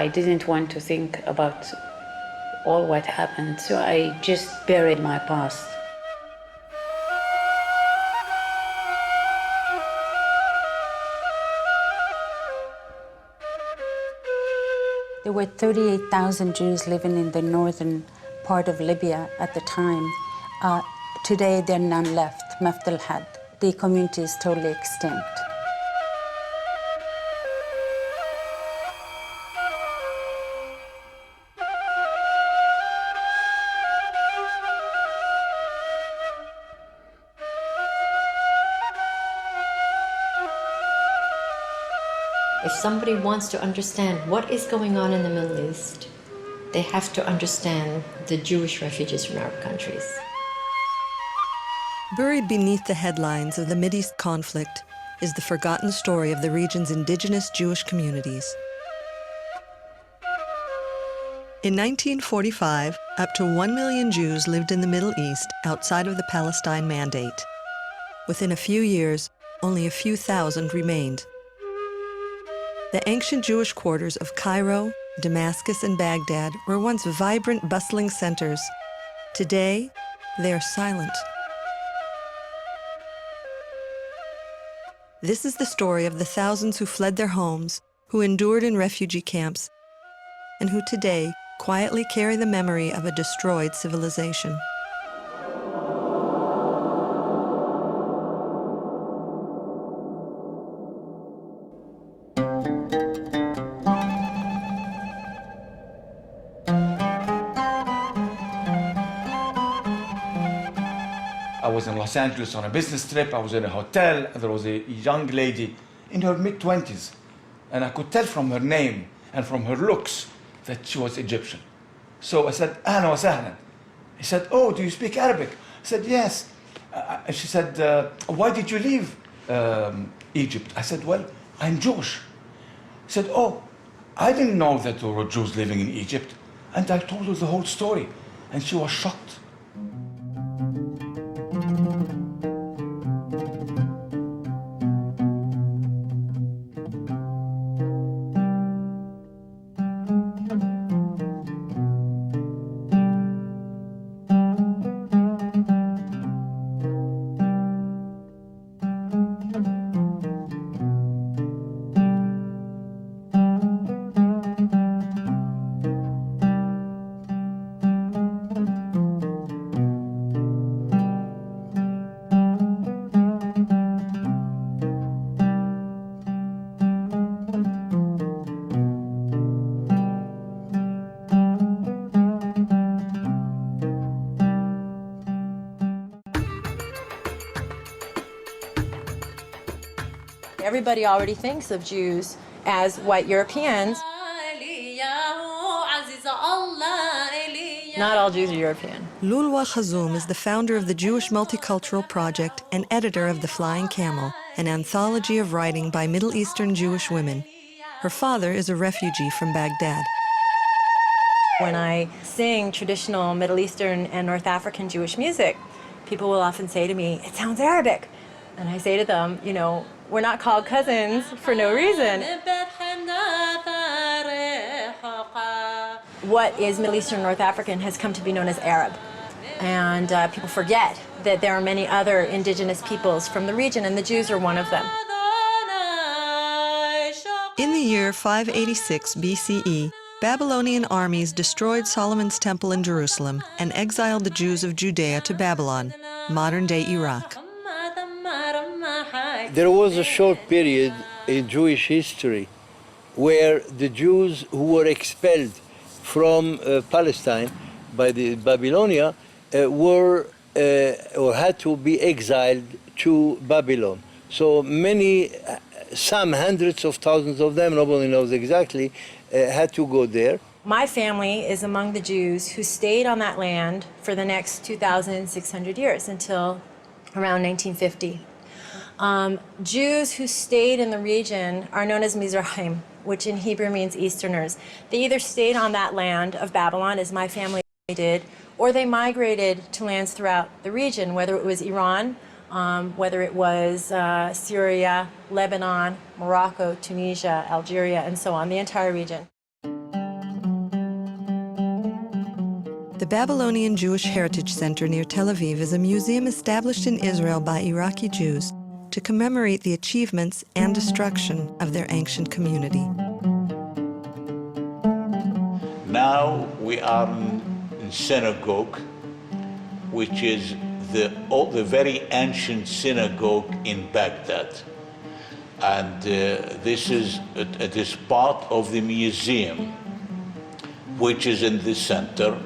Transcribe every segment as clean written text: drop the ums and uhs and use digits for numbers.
I didn't want to think about all what happened, so I just buried my past. There were 38,000 Jews living in the northern part of Libya at the time. Today, there are none left, Mafd al-Had. The community is totally extinct. If somebody wants to understand what is going on in the Middle East, they have to understand the Jewish refugees from Arab countries. Buried beneath the headlines of the Mideast conflict is the forgotten story of the region's indigenous Jewish communities. In 1945, up to 1 million Jews lived in the Middle East outside of the Palestine Mandate. Within a few years, only a few thousand remained. The ancient Jewish quarters of Cairo, Damascus, and Baghdad were once vibrant, bustling centers. Today, they are silent. This is the story of the thousands who fled their homes, who endured in refugee camps, and who today quietly carry the memory of a destroyed civilization. I was in Los Angeles on a business trip. I was in a hotel, and there was a young lady in her mid-20s. And I could tell from her name and from her looks that she was Egyptian. So I said, "Ahlan wa sahlan." He said, "Oh, do you speak Arabic?" I said, "Yes." And she said, "Why did you leave Egypt?" I said, "Well, I'm Jewish." He said, "Oh, I didn't know that there were Jews living in Egypt." And I told her the whole story, and she was shocked. Everybody already thinks of Jews as white Europeans. Not all Jews are European. Lulwa Khazoum is the founder of the Jewish Multicultural Project and editor of The Flying Camel, an anthology of writing by Middle Eastern Jewish women. Her father is a refugee from Baghdad. When I sing traditional Middle Eastern and North African Jewish music, people will often say to me, "It sounds Arabic." And I say to them, you know, we're not called cousins for no reason. What is Middle Eastern North African has come to be known as Arab. And people forget that there are many other indigenous peoples from the region, and the Jews are one of them. In the year 586 BCE, Babylonian armies destroyed Solomon's temple in Jerusalem and exiled the Jews of Judea to Babylon, modern-day Iraq. There was a short period in Jewish history where the Jews who were expelled from Palestine by the Babylonia were or had to be exiled to Babylon. So many, some hundreds of thousands of them, nobody knows exactly, had to go there. My family is among the Jews who stayed on that land for the next 2,600 years until around 1950. Jews who stayed in the region are known as Mizrahim, which in Hebrew means Easterners. They either stayed on that land of Babylon, as my family did, or they migrated to lands throughout the region, whether it was Iran, whether it was Syria, Lebanon, Morocco, Tunisia, Algeria, and so on, the entire region. The Babylonian Jewish Heritage Center near Tel Aviv is a museum established in Israel by Iraqi Jews to commemorate the achievements and destruction of their ancient community. Now we are in synagogue, which is the very ancient synagogue in Baghdad. And this is part of the museum, which is in the center.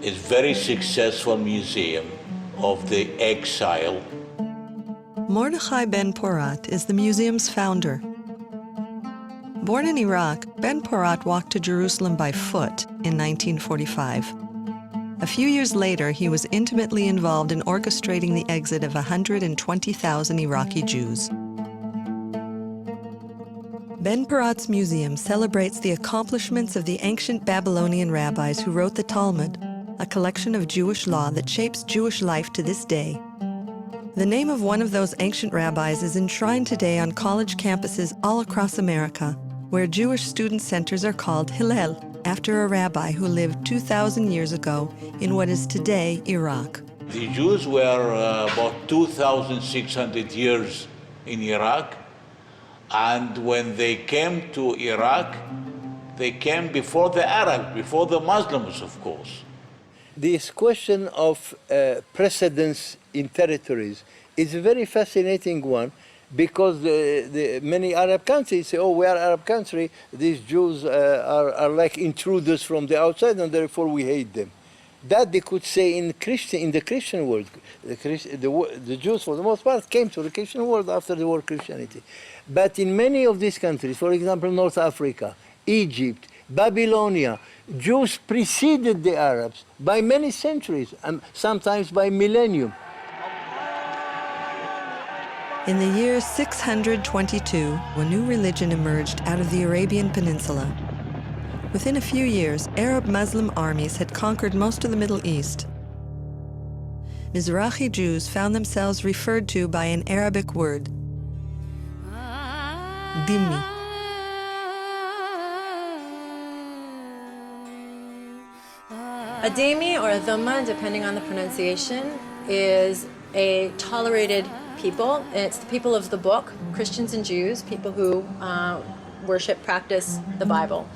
It's a very successful museum of the exile. Mordechai Ben-Porat is the museum's founder. Born in Iraq, Ben-Porat walked to Jerusalem by foot in 1945. A few years later, he was intimately involved in orchestrating the exit of 120,000 Iraqi Jews. Ben-Porat's museum celebrates the accomplishments of the ancient Babylonian rabbis who wrote the Talmud, a collection of Jewish law that shapes Jewish life to this day. The name of one of those ancient rabbis is enshrined today on college campuses all across America, where Jewish student centers are called Hillel, after a rabbi who lived 2,000 years ago in what is today Iraq. The Jews were about 2,600 years in Iraq, and when they came to Iraq, they came before the Arabs, before the Muslims, of course. This question of precedence in territories is a very fascinating one, because the many Arab countries say, oh, we are an Arab country, these Jews are like intruders from the outside, and therefore we hate them. That they could say in the Christian world. The Jews, for the most part, came to the Christian world after the war of Christianity. But in many of these countries, for example, North Africa, Egypt, Babylonia, Jews preceded the Arabs by many centuries, and sometimes by millennium. In the year 622, a new religion emerged out of the Arabian Peninsula. Within a few years, Arab Muslim armies had conquered most of the Middle East. Mizrahi Jews found themselves referred to by an Arabic word, dhimmi. A dhimmi or a dhamma, depending on the pronunciation, is a tolerated people. It's the people of the book, Christians and Jews, people who worship, practice the Bible.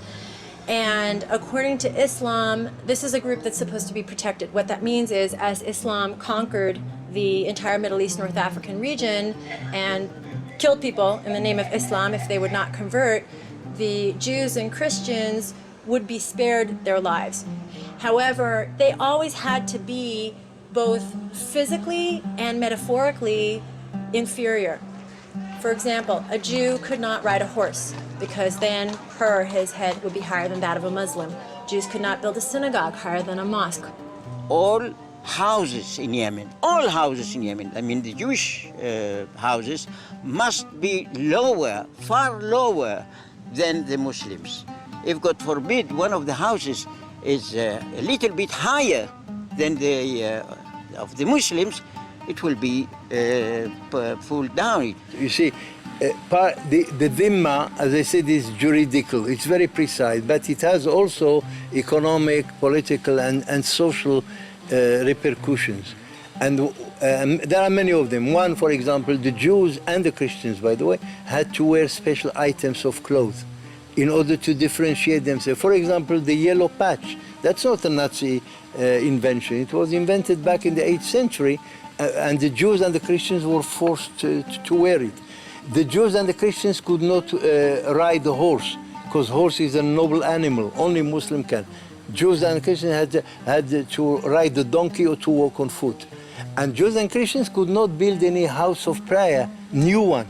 And according to Islam, this is a group that's supposed to be protected. What that means is, as Islam conquered the entire Middle East, North African region and killed people in the name of Islam if they would not convert, the Jews and Christians would be spared their lives. However, they always had to be both physically and metaphorically inferior. For example, a Jew could not ride a horse because then his head would be higher than that of a Muslim. Jews could not build a synagogue higher than a mosque. All houses in Yemen, I mean the Jewish houses, must be lower, far lower than the Muslims. If, God forbid, one of the houses is a little bit higher than the of the Muslims, it will be pulled down. You see, the dhimma, as I said, is juridical. It's very precise, but it has also economic, political, and social repercussions. And there are many of them. One, for example, the Jews and the Christians, by the way, had to wear special items of clothes in order to differentiate themselves. For example, the yellow patch. That's not a Nazi invention. It was invented back in the 8th century, and the Jews and the Christians were forced to wear it. The Jews and the Christians could not ride the horse, because horse is a noble animal. Only Muslim can. Jews and Christians had to ride the donkey or to walk on foot. And Jews and Christians could not build any house of prayer, new one.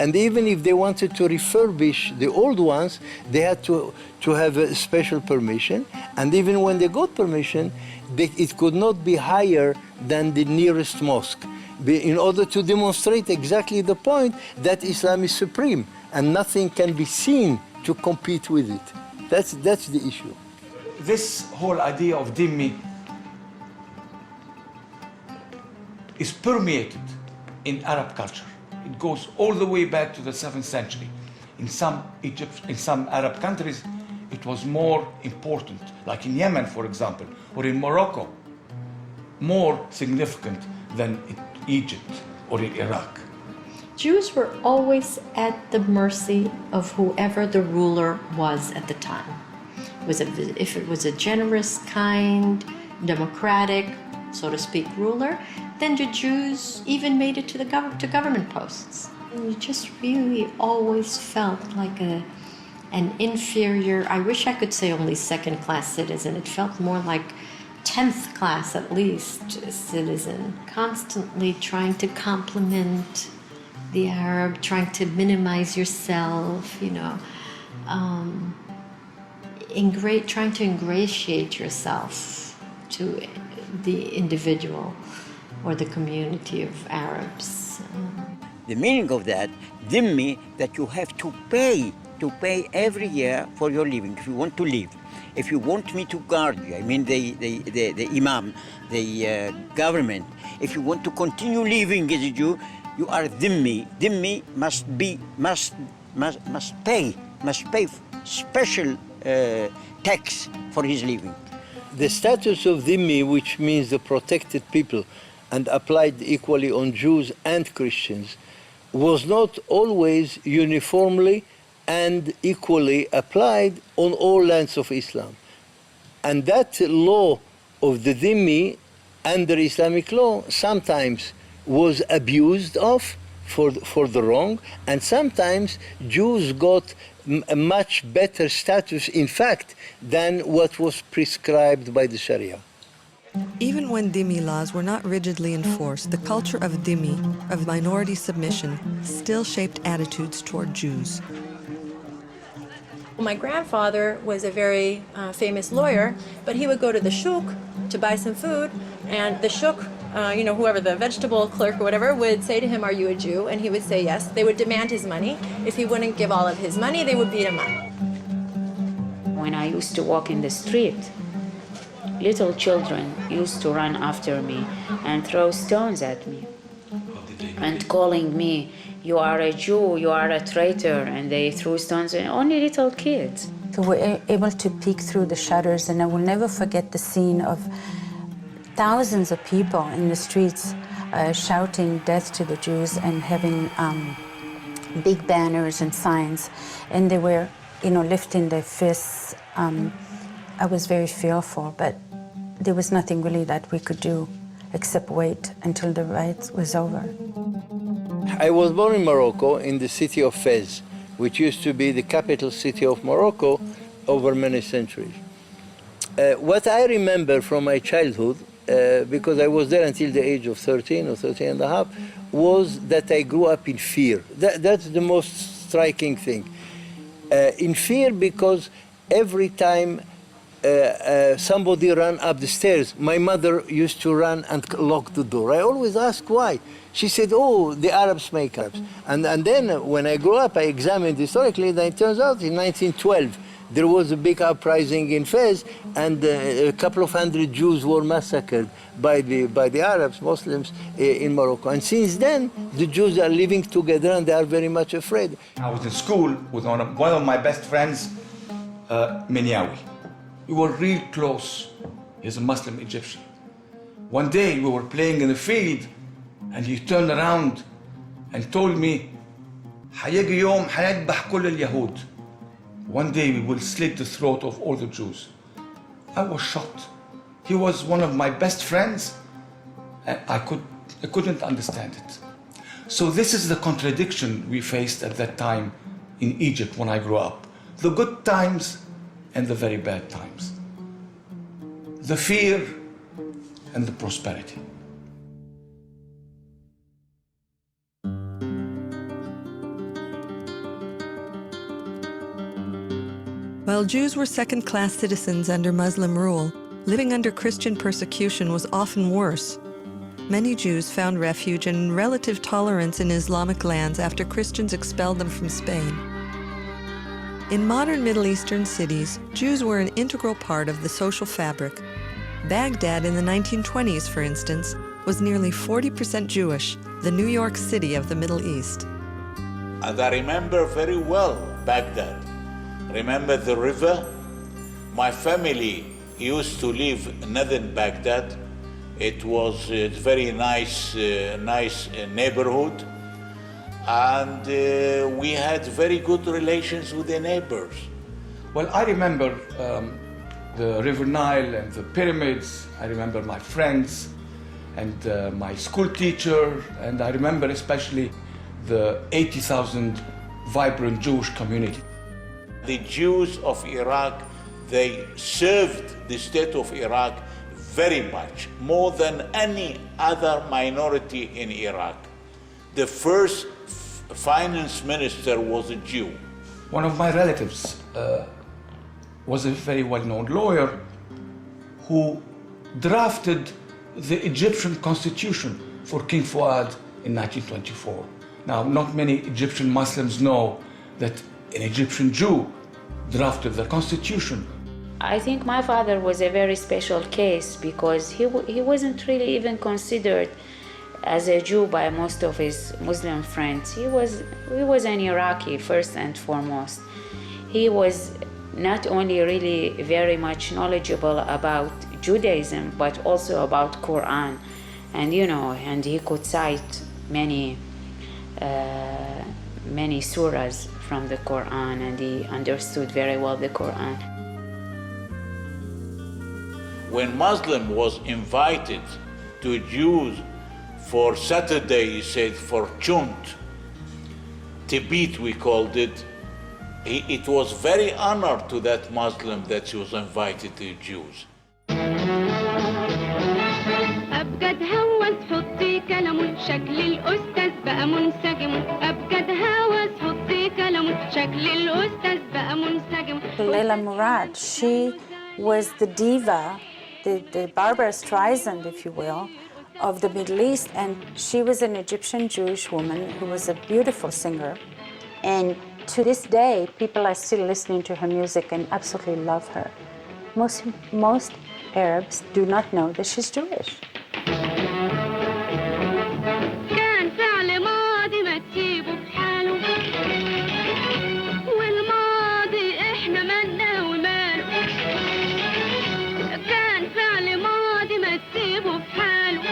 And even if they wanted to refurbish the old ones, they had to have a special permission. And even when they got permission, it could not be higher than the nearest mosque, in order to demonstrate exactly the point that Islam is supreme and nothing can be seen to compete with it. That's the issue. This whole idea of dhimmi is permeated in Arab culture. It goes all the way back to the 7th century. In some Arab countries, it was more important like in Yemen, for example, or in Morocco, more significant than in Egypt or in Iraq. Jews were always at the mercy of whoever the ruler was at the time. If it was a generous, kind, democratic, so to speak, ruler, then the Jews even made it to government posts. You just really always felt like an inferior, I wish I could say only second-class citizen. It felt more like 10th class at least citizen, constantly trying to compliment the Arab, trying to minimize yourself, trying to ingratiate yourself to the individual or the community of Arabs. The meaning of that, dhimmi, that you have to pay every year for your living if you want to live. If you want me to guard you, I mean the imam, the government, if you want to continue living as a Jew, you are dhimmi. Dhimmi must pay special tax for his living. The status of dhimmi, which means the protected people, and applied equally on Jews and Christians, was not always uniformly and equally applied on all lands of Islam. And that law of the dhimmi under Islamic law sometimes was abused of for the wrong, and sometimes Jews got a much better status, in fact, than what was prescribed by the Sharia. Even when dhimmi laws were not rigidly enforced, the culture of dhimmi, of minority submission, still shaped attitudes toward Jews. My grandfather was a very famous lawyer, but he would go to the shuk to buy some food, and the shuk, whoever, the vegetable clerk or whatever, would say to him, "Are you a Jew?" And he would say yes. They would demand his money. If he wouldn't give all of his money, they would beat him up. When I used to walk in the street, little children used to run after me and throw stones at me and calling me, "You are a Jew, you are a traitor," and they threw stones at only little kids. So we're able to peek through the shutters, and I will never forget the scene of thousands of people in the streets shouting death to the Jews and having big banners and signs, and they were, lifting their fists. I was very fearful, but there was nothing really that we could do except wait until the riot was over. I was born in Morocco, in the city of Fez, which used to be the capital city of Morocco over many centuries. What I remember from my childhood, because I was there until the age of 13 or 13 and a half, was that I grew up in fear. That's the most striking thing. In fear because every time somebody ran up the stairs, my mother used to run and lock the door. I always asked why. She said, "Oh, the Arabs make Arabs." And then when I grew up, I examined historically, then it turns out in 1912, there was a big uprising in Fez, and a couple of hundred Jews were massacred by the Arabs, Muslims, in Morocco. And since then, the Jews are living together and they are very much afraid. I was in school with one of my best friends, Minyawi. We were real close. He's a Muslim Egyptian. One day we were playing in the field and he turned around and told me, "حيجي يوم حنذبح كل اليهود." One day we will slit the throat of all the Jews. I was shocked. He was one of my best friends and I couldn't understand it. So this is the contradiction we faced at that time in Egypt when I grew up. The good times and the very bad times. The fear and the prosperity. While Jews were second-class citizens under Muslim rule, living under Christian persecution was often worse. Many Jews found refuge and relative tolerance in Islamic lands after Christians expelled them from Spain. In modern Middle Eastern cities, Jews were an integral part of the social fabric. Baghdad in the 1920s, for instance, was nearly 40% Jewish, the New York City of the Middle East. And I remember very well Baghdad. Remember the river? My family used to live in northern Baghdad. It was a very nice neighborhood, and we had very good relations with the neighbors. Well, I remember the River Nile and the pyramids. I remember my friends and my school teacher, and I remember especially the 80,000 vibrant Jewish community. The Jews of Iraq, they served the state of Iraq very much, more than any other minority in Iraq. The first finance minister was a Jew. One of my relatives was a very well-known lawyer who drafted the Egyptian constitution for King Fuad in 1924. Now, not many Egyptian Muslims know that an Egyptian Jew drafted the constitution. I think my father was a very special case because he wasn't really even considered as a Jew by most of his Muslim friends. He was an Iraqi first and foremost. He was not only really very much knowledgeable about Judaism, but also about Quran, and he could cite many surahs from the Quran, and he understood very well the Quran. When Muslim was invited to Jews for Saturday, he said, for Chunt, Tibet we called it, it was very honored to that Muslim that he was invited to Jews. أبجد هوس حطي كلامه شكل الأستاذ بقى منسجم أبجد هوس حطي كلامه شكل الأستاذ بقى منسجم. Leila Murad, she was the diva, the Barbara Streisand, if you will, of the Middle East, and she was an Egyptian Jewish woman who was a beautiful singer. And to this day, people are still listening to her music and absolutely love her. Most Arabs do not know that she's Jewish. كان فعل ماضي ما تسيبه في حاله والماضي احنا مالنا وماله كان فعل ماضي ما تسيبه في حاله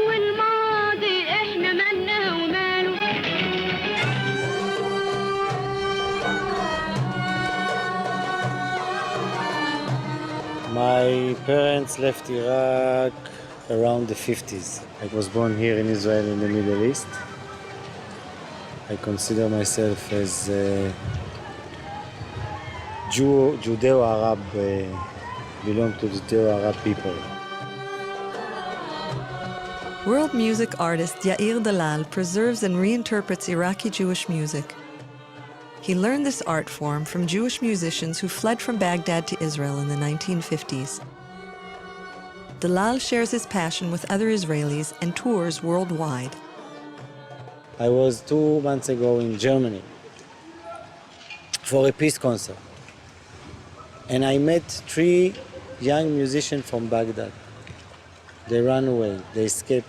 والماضي احنا مالنا وماله. My parents left Iraq around the 50s. I was born here in Israel in the Middle East. I consider myself as a Judeo-Arab, belong to the Judeo-Arab people. World music artist Yair Dalal preserves and reinterprets Iraqi Jewish music. He learned this art form from Jewish musicians who fled from Baghdad to Israel in the 1950s. Dalal shares his passion with other Israelis and tours worldwide. I was 2 months ago in Germany for a peace concert. And I met 3 young musicians from Baghdad. They ran away, they escaped.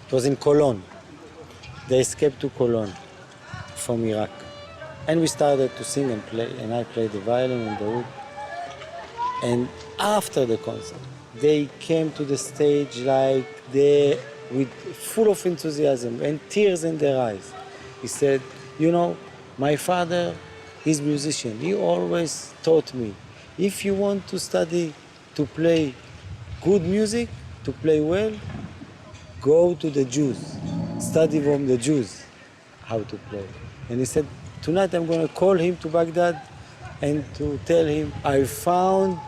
It was in Cologne. They escaped to Cologne from Iraq. And we started to sing and play, and I played the violin and the oud. And after the concert, they came to the stage like with full of enthusiasm and tears in their eyes. He said, my father is musician. He always taught me, if you want to study to play good music, to play well, go to the Jews, study from the Jews how to play. And he said, tonight I'm going to call him to Baghdad and to tell him I found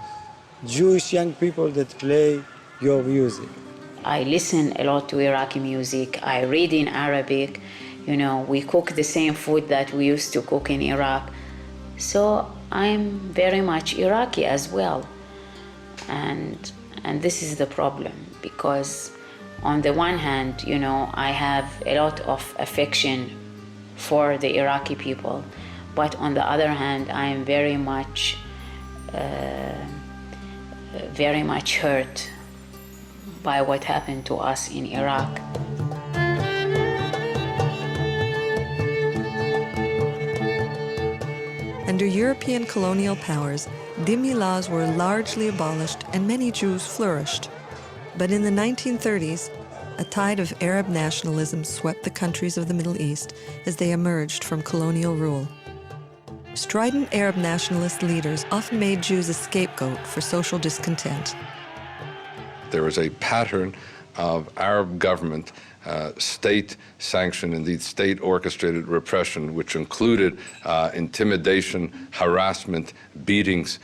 Jewish young people that play your music. I listen a lot to Iraqi music. I read in Arabic. We cook the same food that we used to cook in Iraq. So I'm very much Iraqi as well. And this is the problem, because on the one hand, I have a lot of affection for the Iraqi people, but on the other hand, I am very much hurt by what happened to us in Iraq. Under European colonial powers, dhimmi laws were largely abolished and many Jews flourished. But in the 1930s, a tide of Arab nationalism swept the countries of the Middle East as they emerged from colonial rule. Strident Arab nationalist leaders often made Jews a scapegoat for social discontent. There was a pattern of Arab government, state-sanctioned, indeed state-orchestrated repression, which included intimidation, harassment, beatings,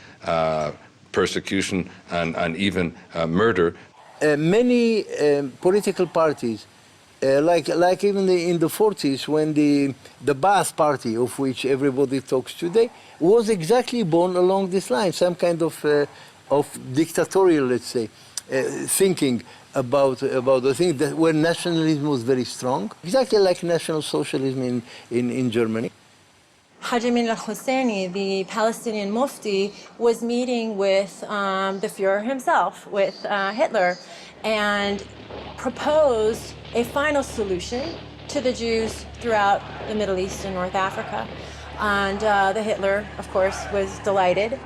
persecution, and even murder. Many political parties, like even in the 40s, when the Ba'ath Party, of which everybody talks today, was exactly born along this line, some kind of dictatorial, let's say, thinking about the thing that where nationalism was very strong, exactly like National Socialism in Germany. Haj Amin al-Husseini, the Palestinian Mufti, was meeting with the Fuhrer himself, with Hitler, and proposed a final solution to the Jews throughout the Middle East and North Africa. And the Hitler, of course, was delighted.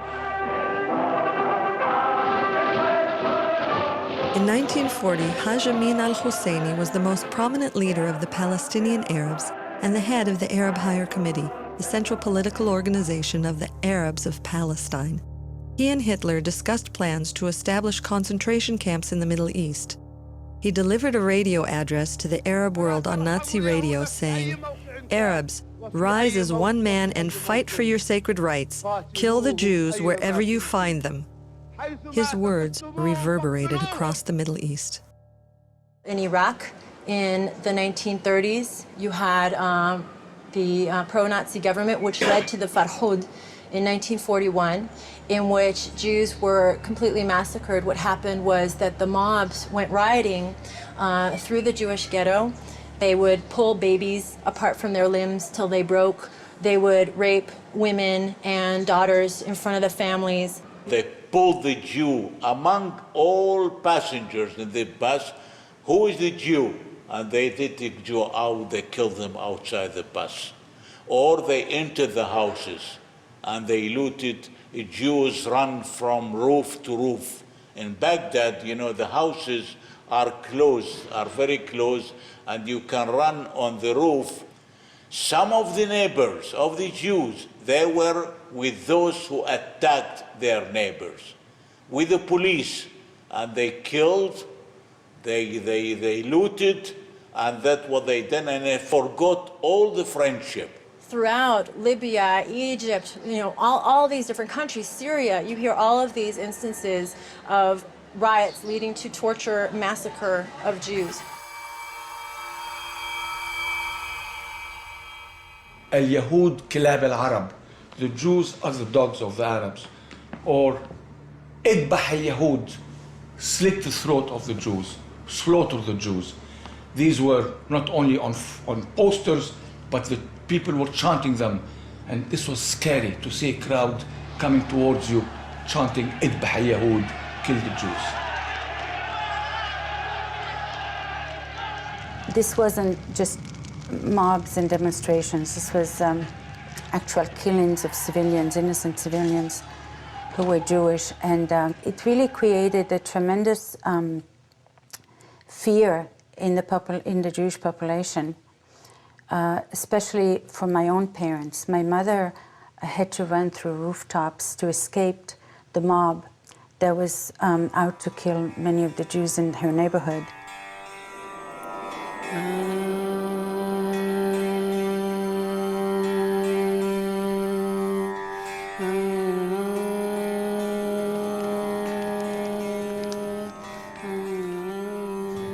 In 1940, Haj Amin al-Husseini was the most prominent leader of the Palestinian Arabs and the head of the Arab Higher Committee, the central political organization of the Arabs of Palestine. He and Hitler discussed plans to establish concentration camps in the Middle East. He delivered a radio address to the Arab world on Nazi radio saying, "Arabs, rise as one man and fight for your sacred rights. Kill the Jews wherever you find them." His words reverberated across the Middle East. In Iraq, in the 1930s, you had the pro-Nazi government, which led to the Farhud in 1941, in which Jews were completely massacred. What happened was that the mobs went rioting through the Jewish ghetto. They would pull babies apart from their limbs till they broke. They would rape women and daughters in front of the families. They pulled the Jew among all passengers in the bus. Who is the Jew? And they did the Jew out, they killed them outside the bus. Or they entered the houses and they looted. Jews run from roof to roof. In Baghdad, you know, the houses are close, are very close, and you can run on the roof. Some of the neighbors of the Jews, they were with those who attacked their neighbors, with the police, and they killed, they looted, and that's what they did, and they forgot all the friendship. Throughout Libya, Egypt, you know, all these different countries, Syria, you hear all of these instances of riots leading to torture, massacre of Jews. اليهود كلاب العرب. The Jews are the dogs of the Arabs. Or اذبح اليهود, slit the throat of the Jews, slaughter the Jews. These were not only on posters, but the people were chanting them. And this was scary to see a crowd coming towards you chanting اذبح اليهود, kill the Jews. This wasn't just mobs and demonstrations. This was actual killings of civilians, innocent civilians who were Jewish. And it really created a tremendous fear in the Jewish population, especially for my own parents. My mother had to run through rooftops to escape the mob that was out to kill many of the Jews in her neighborhood.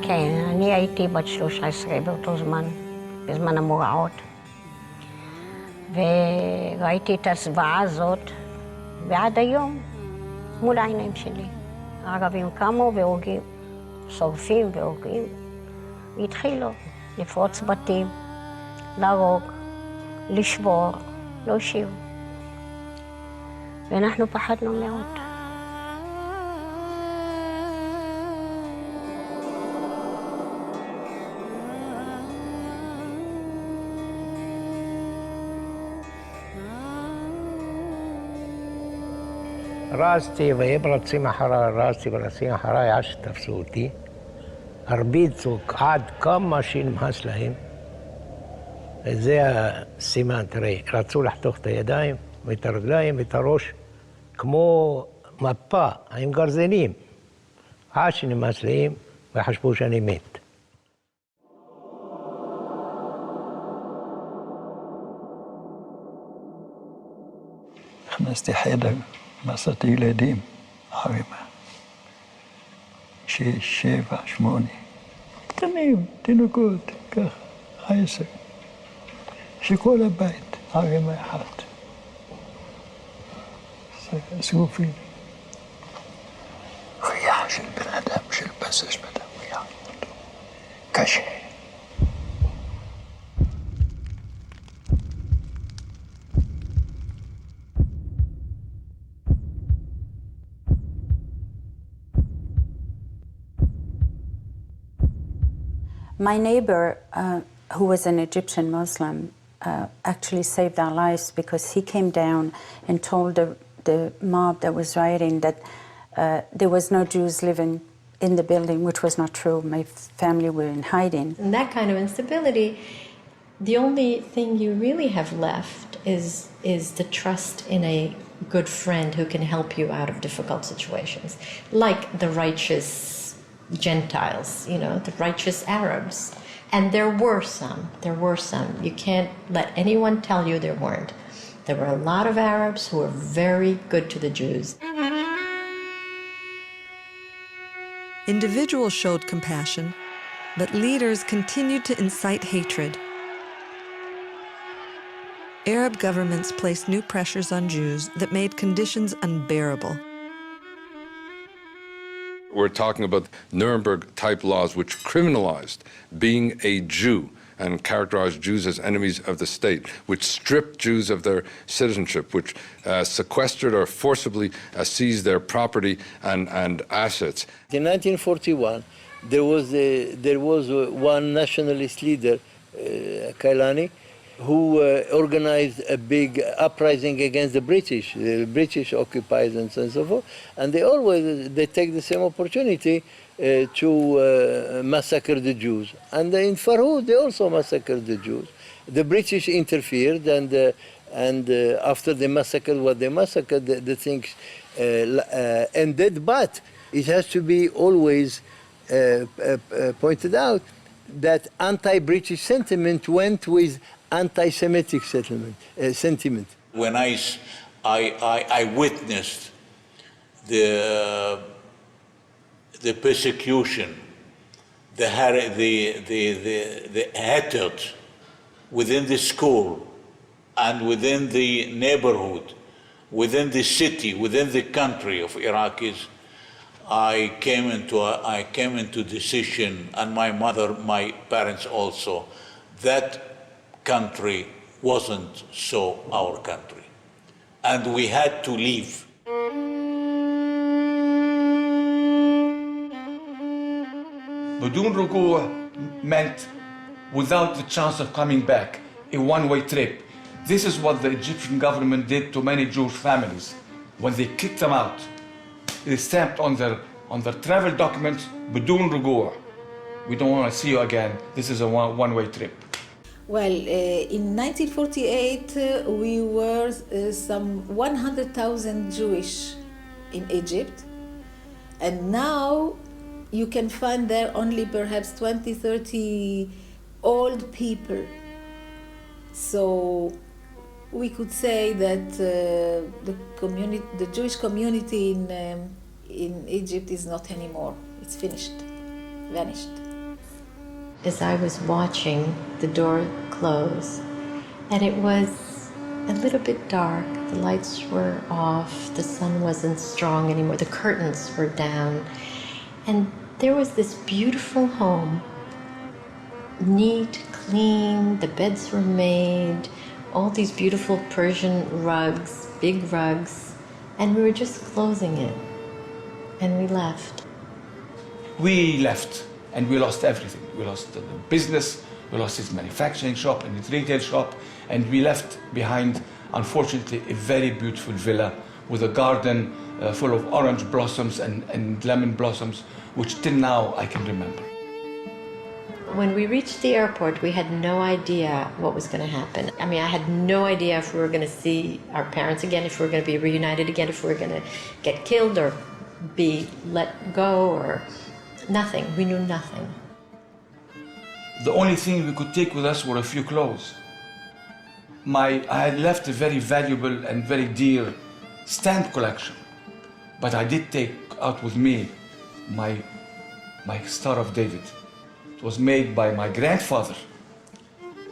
כן, אני הייתי בת 13 באותו זמן, בזמן המוראות. וראיתי את הזוועה הזאת, ועד היום, מול העיניים שלי. הערבים קמו והורגים, שורפים והורגים, והתחילו לפרוץ בתים, להרוג, לשבור, להושיב. ואנחנו פחדנו מאוד. راستی و یبرد سیما حرا راستی برا سیما حرا عش تفسوتی הרביצו עד כמה שנמאס להם. זה הסימן, תראה, רצו לחתוך את הידיים ואת הרגליים ואת הראש כמו מפה עם גרזנים, עד שנמאס להם וחשבו שאני מת. הכנסתי חדר, מצאתי ילדים, ערימה. 6, 7, 8, קטנים, תינוקות, ככה, 10. שכל הבית, ערימה אחת. שרופים. ריח של בן אדם, של בשר של בן אדם, ריח. קשה. My neighbor, who was an Egyptian Muslim, actually saved our lives because he came down and told the mob that was rioting that there was no Jews living in the building, which was not true. My family were in hiding. In that kind of instability, the only thing you really have left is the trust in a good friend who can help you out of difficult situations, like the righteous Gentiles, you know, the righteous Arabs. And there were some. You can't let anyone tell you there weren't. There were a lot of Arabs who were very good to the Jews. Individuals showed compassion, but leaders continued to incite hatred. Arab governments placed new pressures on Jews that made conditions unbearable. We're talking about Nuremberg-type laws which criminalized being a Jew and characterized Jews as enemies of the state, which stripped Jews of their citizenship, which sequestered or forcibly seized their property and assets. In 1941, there was one nationalist leader, Kailani, who organized a big uprising against the British occupiers and so forth, and they take the same opportunity to massacre the Jews. And in Farhud, they also massacred the Jews. The British interfered, and after they massacred what they massacred, the things ended. But it has to be always pointed out that anti-British sentiment went with anti-Semitic sentiment. When I witnessed the persecution, the hatred within the school and within the neighborhood, within the city, within the country of Iraqis, I came into decision, and my mother, my parents also, that country wasn't so our country, and we had to leave. بدون رجوع meant without the chance of coming back, a one-way trip. This is what the Egyptian government did to many Jewish families. When they kicked them out, they stamped on their travel documents, بدون رجوع. We don't want to see you again. This is a one-way trip. Well, in 1948, we were some 100,000 Jewish in Egypt. And now you can find there only perhaps 20, 30 old people. So we could say that the Jewish community in Egypt is not anymore. It's finished, vanished. As I was watching the door close, and it was a little bit dark, the lights were off, the sun wasn't strong anymore, the curtains were down, and there was this beautiful home, neat, clean, the beds were made, all these beautiful Persian rugs, big rugs, and we were just closing it, and we left. We left, and we lost everything. We lost the business, we lost his manufacturing shop and his retail shop, and we left behind, unfortunately, a very beautiful villa with a garden full of orange blossoms and lemon blossoms, which till now I can remember. When we reached the airport, we had no idea what was going to happen. I mean, I had no idea if we were going to see our parents again, if we were going to be reunited again, if we were going to get killed or be let go or nothing. We knew nothing. The only thing we could take with us were a few clothes. I had left a very valuable and very dear stamp collection, but I did take out with me my Star of David. It was made by my grandfather,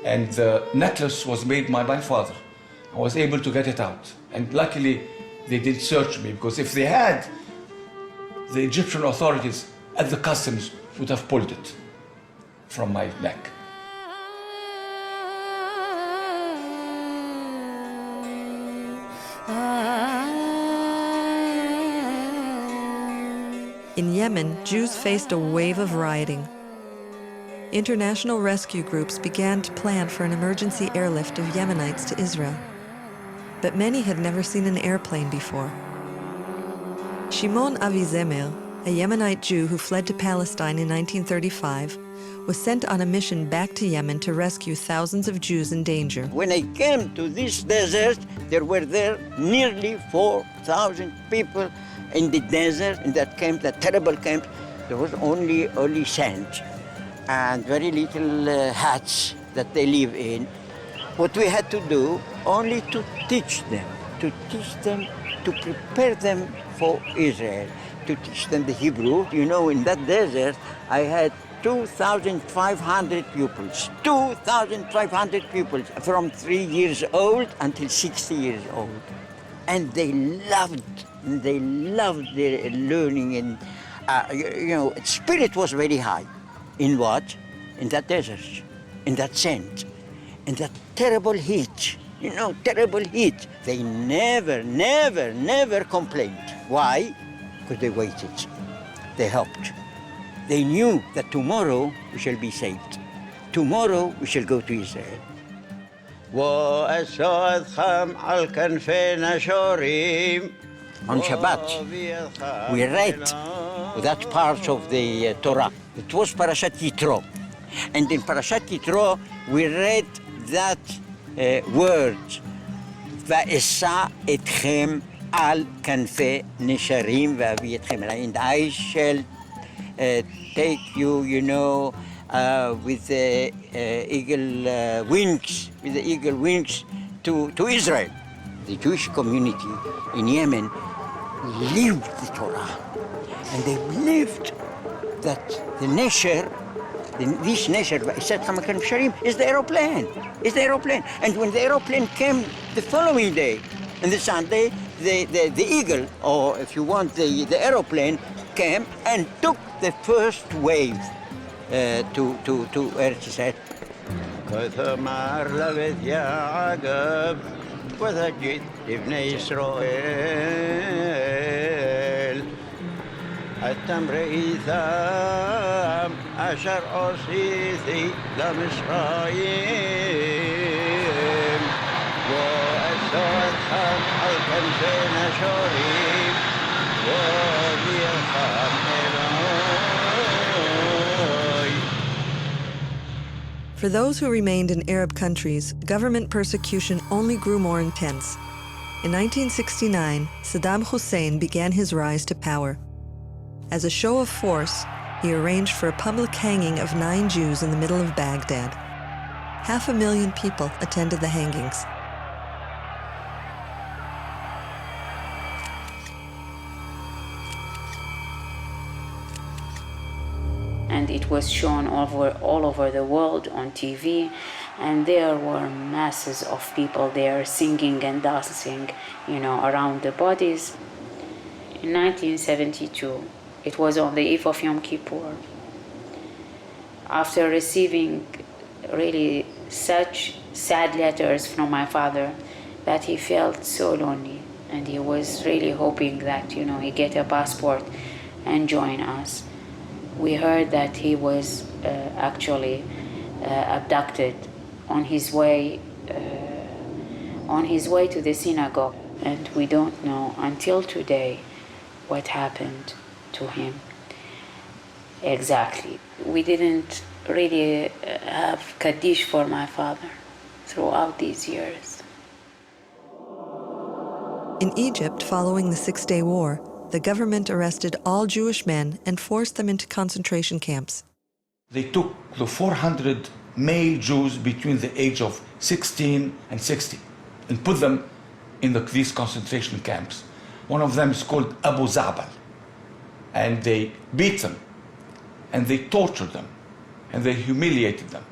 and the necklace was made by my father. I was able to get it out, and luckily they didn't search me, because if they had, the Egyptian authorities at the customs would have pulled it from my neck. In Yemen, Jews faced a wave of rioting. International rescue groups began to plan for an emergency airlift of Yemenites to Israel. But many had never seen an airplane before. Shimon Avizemer, a Yemenite Jew who fled to Palestine in 1935, was sent on a mission back to Yemen to rescue thousands of Jews in danger. When I came to this desert, there were nearly 4,000 people in the desert, in that camp, that terrible camp. There was only sand and very little huts that they live in. What we had to do, only to teach them, to prepare them for Israel, to teach them the Hebrew. You know, in that desert, I had 2,500 pupils, 2,500 pupils from 3 years old until 60 years old. And they loved their learning, and spirit was very high. In what? In that desert, in that sand, in that terrible heat, terrible heat. They never complained. Why? Because they waited, they hoped. They knew that tomorrow we shall be saved. Tomorrow we shall go to Israel. On Shabbat, we read that part of the Torah. It was Parashat Yitro. And in Parashat Yitro, we read that word, Va'esa etchem al kanfei nesharim va'avi etchem. And I shall take you, with the eagle wings, to Israel. The Jewish community in Yemen lived the Torah, and they believed that the Nesher, this Nesher, is the aeroplane. And when the aeroplane came the following day, and the Sunday, the eagle, or if you want, the aeroplane, came and took the first wave to Eretz Yisrael. وثجد ابن إسرائيل التمر إيثام أشر أصيثي لمصرايم وأسود خام الكنفين شوريم وبي الخام For those who remained in Arab countries, government persecution only grew more intense. In 1969, Saddam Hussein began his rise to power. As a show of force, he arranged for a public hanging of 9 Jews in the middle of Baghdad. 500,000 people attended the hangings. And it was shown all over the world on TV, and there were masses of people there singing and dancing, around the bodies. In 1972, it was on the eve of Yom Kippur. After receiving really such sad letters from my father, that he felt so lonely, and he was really hoping that, he get a passport and join us. We heard that he was actually abducted on his way to the synagogue, and we don't know until today what happened to him exactly. We didn't really have Kaddish for my father throughout these years. In Egypt, following the Six-Day War, the government arrested all Jewish men and forced them into concentration camps. They took the 400 male Jews between the age of 16 and 60 and put them in these concentration camps. One of them is called Abu Zabal. And they beat them, and they tortured them, and they humiliated them.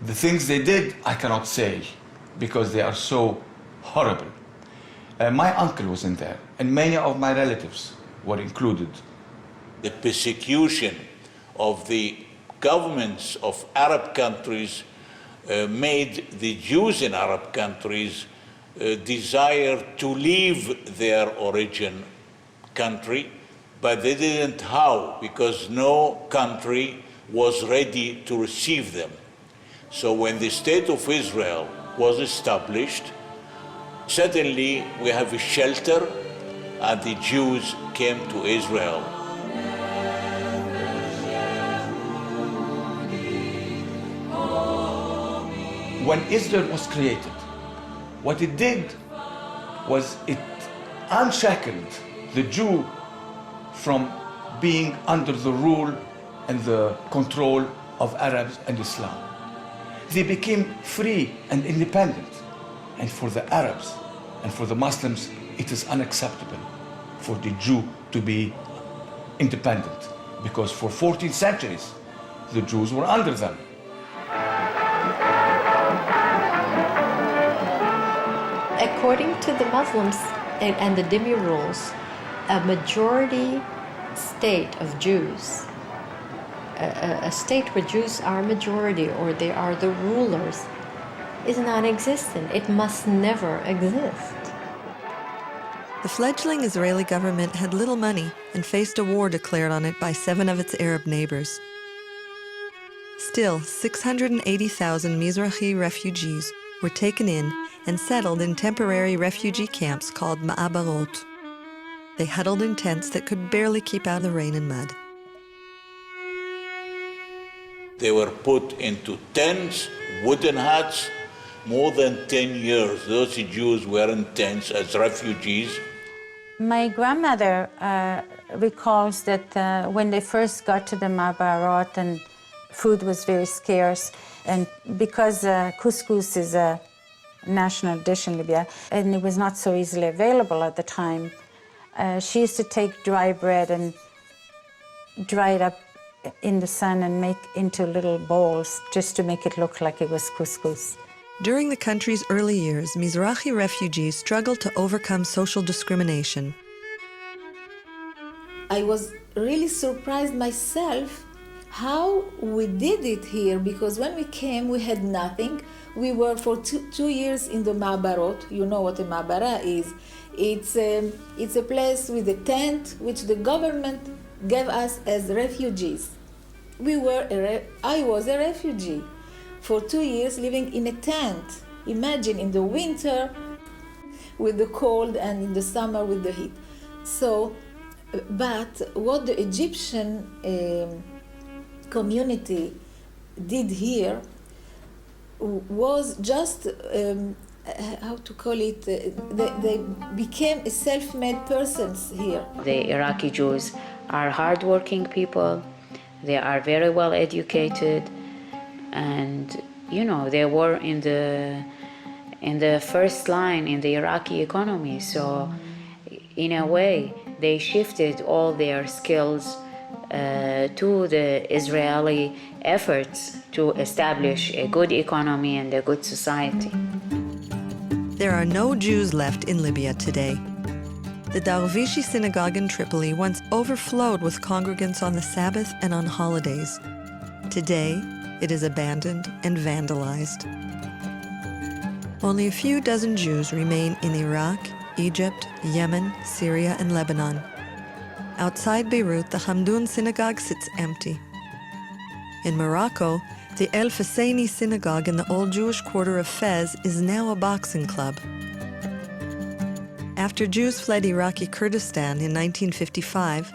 The things they did, I cannot say, because they are so horrible. My uncle was in there, and many of my relatives were included. The persecution of the governments of Arab countries made the Jews in Arab countries desire to leave their origin country, but they didn't how, because no country was ready to receive them. So when the State of Israel was established, suddenly we have a shelter, and the Jews came to Israel. When Israel was created, what it did was it unshackled the Jew from being under the rule and the control of Arabs and Islam. They became free and independent. And for the Arabs and for the Muslims, it is unacceptable for the Jew to be independent, because for 14 centuries, the Jews were under them. According to the Muslims and the Dhimmi rules, a majority state of Jews, a state where Jews are a majority or they are the rulers, is non-existent. It must never exist. The fledgling Israeli government had little money and faced a war declared on it by 7 of its Arab neighbors. Still, 680,000 Mizrahi refugees were taken in and settled in temporary refugee camps called ma'abarot. They huddled in tents that could barely keep out the rain and mud. They were put into tents, wooden huts. More than 10 years, those Jews were in tents as refugees. My grandmother recalls that when they first got to the Ma'abarot and food was very scarce, and because couscous is a national dish in Libya, and it was not so easily available at the time, she used to take dry bread and dry it up in the sun and make into little bowls just to make it look like it was couscous. During the country's early years, Mizrahi refugees struggled to overcome social discrimination. I was really surprised myself how we did it here, because when we came, we had nothing. We were for two years in the Ma'abarot. You know what a Ma'abara is. It's a place with a tent which the government gave us as refugees. I was a refugee for 2 years living in a tent. Imagine in the winter with the cold and in the summer with the heat. So, but what the Egyptian community did here was just, how to call it, they became self-made persons here. The Iraqi Jews are hardworking people. They are very well educated, and they were in the first line in the Iraqi economy. So in a way, they shifted all their skills to the Israeli efforts to establish a good economy and a good society. There are no Jews left in Libya today. The Darvishi synagogue in Tripoli once overflowed with congregants on the Sabbath and on holidays. Today, it is abandoned and vandalized. Only a few dozen Jews remain in Iraq, Egypt, Yemen, Syria, and Lebanon. Outside Beirut, the Hamdoun synagogue sits empty. In Morocco, the El Husseini synagogue in the old Jewish quarter of Fez is now a boxing club. After Jews fled Iraqi Kurdistan in 1955,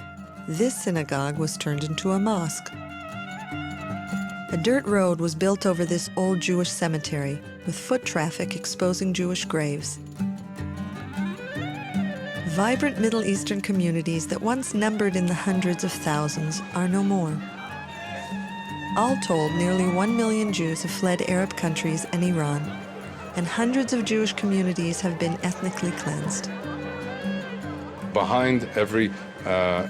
this synagogue was turned into a mosque. A dirt road was built over this old Jewish cemetery, with foot traffic exposing Jewish graves. Vibrant Middle Eastern communities that once numbered in the hundreds of thousands are no more. All told, nearly 1 million Jews have fled Arab countries and Iran, and hundreds of Jewish communities have been ethnically cleansed. Behind every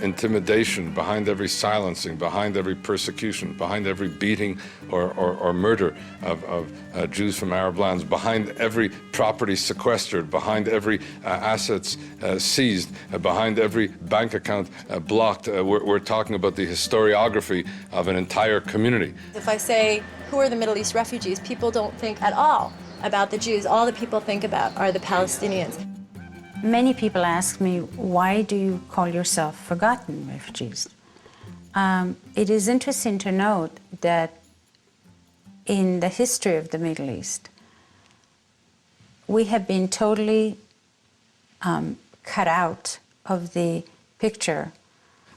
intimidation, behind every silencing, behind every persecution, behind every beating or murder of Jews from Arab lands, behind every property sequestered, behind every assets seized, behind every bank account blocked, we're talking about the historiography of an entire community. If I say, who are the Middle East refugees, people don't think at all about the Jews. All that people think about are the Palestinians. Many people ask me, why do you call yourself forgotten refugees? It is interesting to note that in the history of the Middle East, we have been totally cut out of the picture.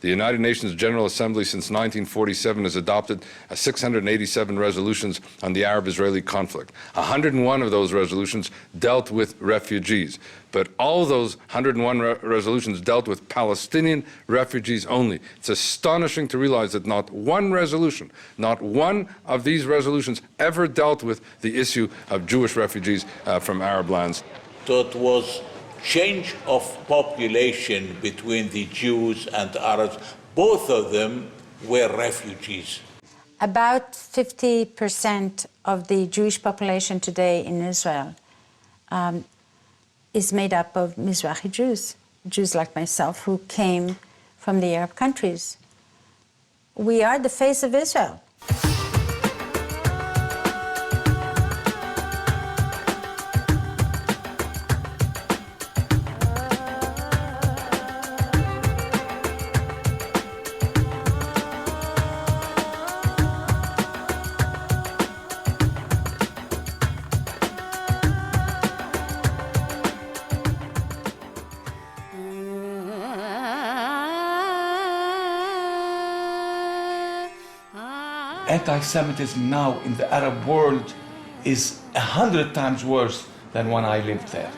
The United Nations General Assembly since 1947 has adopted 687 resolutions on the Arab-Israeli conflict. 101 of those resolutions dealt with refugees. But all those 101 resolutions dealt with Palestinian refugees only. It's astonishing to realize that not one resolution, not one of these resolutions ever dealt with the issue of Jewish refugees from Arab lands. So it was change of population between the Jews and Arabs. Both of them were refugees. About 50% of the Jewish population today in Israel is made up of Mizrahi Jews, Jews like myself who came from the Arab countries. We are the face of Israel. Anti-Semitism now in the Arab world is 100 times worse than when I lived there.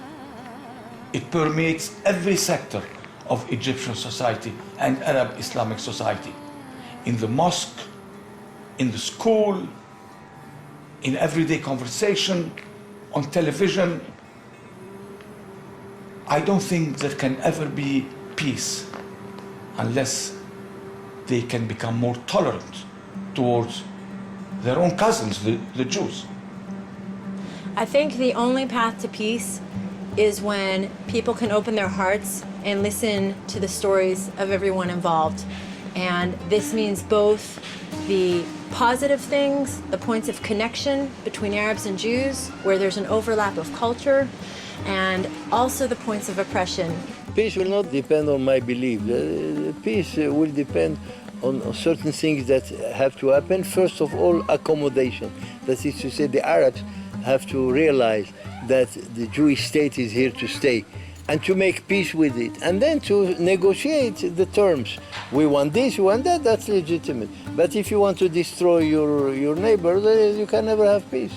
It permeates every sector of Egyptian society and Arab Islamic society. In the mosque, in the school, in everyday conversation, on television. I don't think there can ever be peace unless they can become more tolerant towards their own cousins, the Jews. I think the only path to peace is when people can open their hearts and listen to the stories of everyone involved. And this means both the positive things, the points of connection between Arabs and Jews, where there's an overlap of culture, and also the points of oppression. Peace will not depend on my belief. Peace will depend on certain things that have to happen. First of all, accommodation. That is to say, the Arabs have to realize that the Jewish state is here to stay and to make peace with it, and then to negotiate the terms. We want this, we want that, that's legitimate. But if you want to destroy your neighbor, then you can never have peace.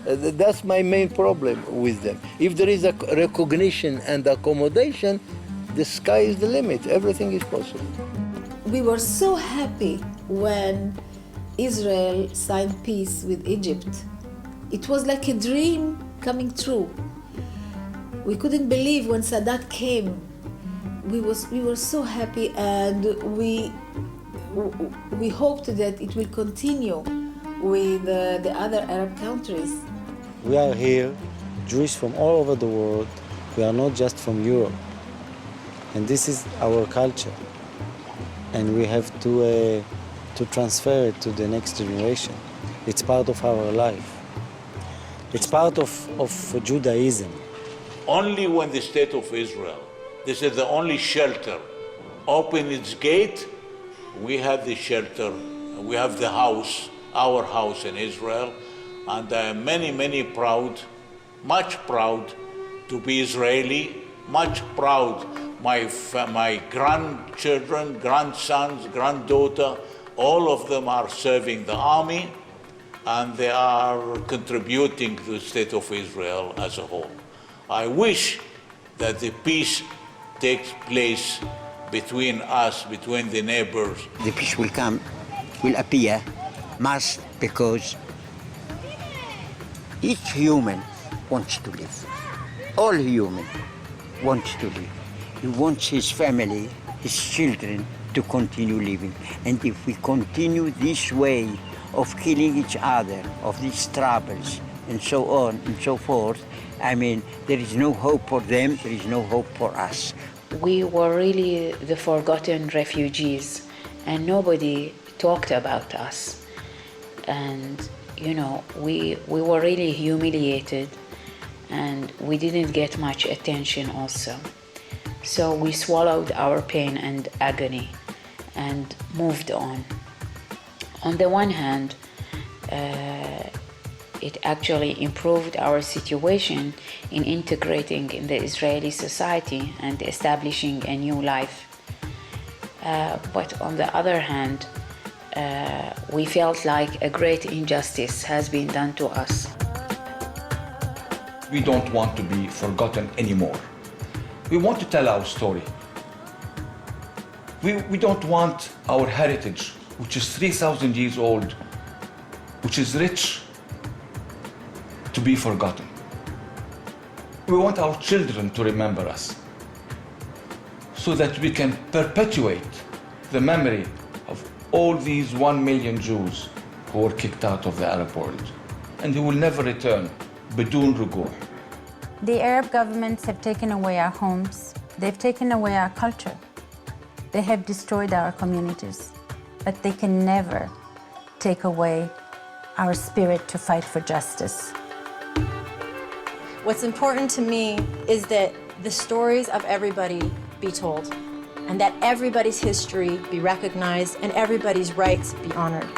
That's my main problem with them. If there is a recognition and accommodation, the sky is the limit, everything is possible. We were so happy when Israel signed peace with Egypt. It was like a dream coming true. We couldn't believe when Sadat came. We were so happy, and we hoped that it will continue with the other Arab countries. We are here, Jewish from all over the world. We are not just from Europe. And this is our culture. And we have to transfer it to the next generation. It's part of our life. It's part of Judaism. Only when the state of Israel, this is the only shelter, opened its gate, we have the shelter, we have the house, our house in Israel, and I am many proud, much proud to be Israeli much proud. My grandchildren, grandsons, granddaughter, all of them are serving the army, and they are contributing to the state of Israel as a whole. I wish that the peace takes place between us, between the neighbors. The peace will come, will appear, must, because each human wants to live. All human wants to live. He wants his family, his children to continue living. And if we continue this way of killing each other, of these troubles, and so on and so forth, I mean, there is no hope for them, there is no hope for us. We were really the forgotten refugees, and nobody talked about us. And, you know, we were really humiliated, and we didn't get much attention also. So we swallowed our pain and agony and moved on. On the one hand, it actually improved our situation in integrating in the Israeli society and establishing a new life. But on the other hand, we felt like a great injustice has been done to us. We don't want to be forgotten anymore. We want to tell our story. We don't want our heritage, which is 3,000 years old, which is rich, to be forgotten. We want our children to remember us so that we can perpetuate the memory of all these 1 million Jews who were kicked out of the Arab world and who will never return, بدون رجوع. The Arab governments have taken away our homes. They've taken away our culture. They have destroyed our communities, but they can never take away our spirit to fight for justice. What's important to me is that the stories of everybody be told, and that everybody's history be recognized and everybody's rights be honored.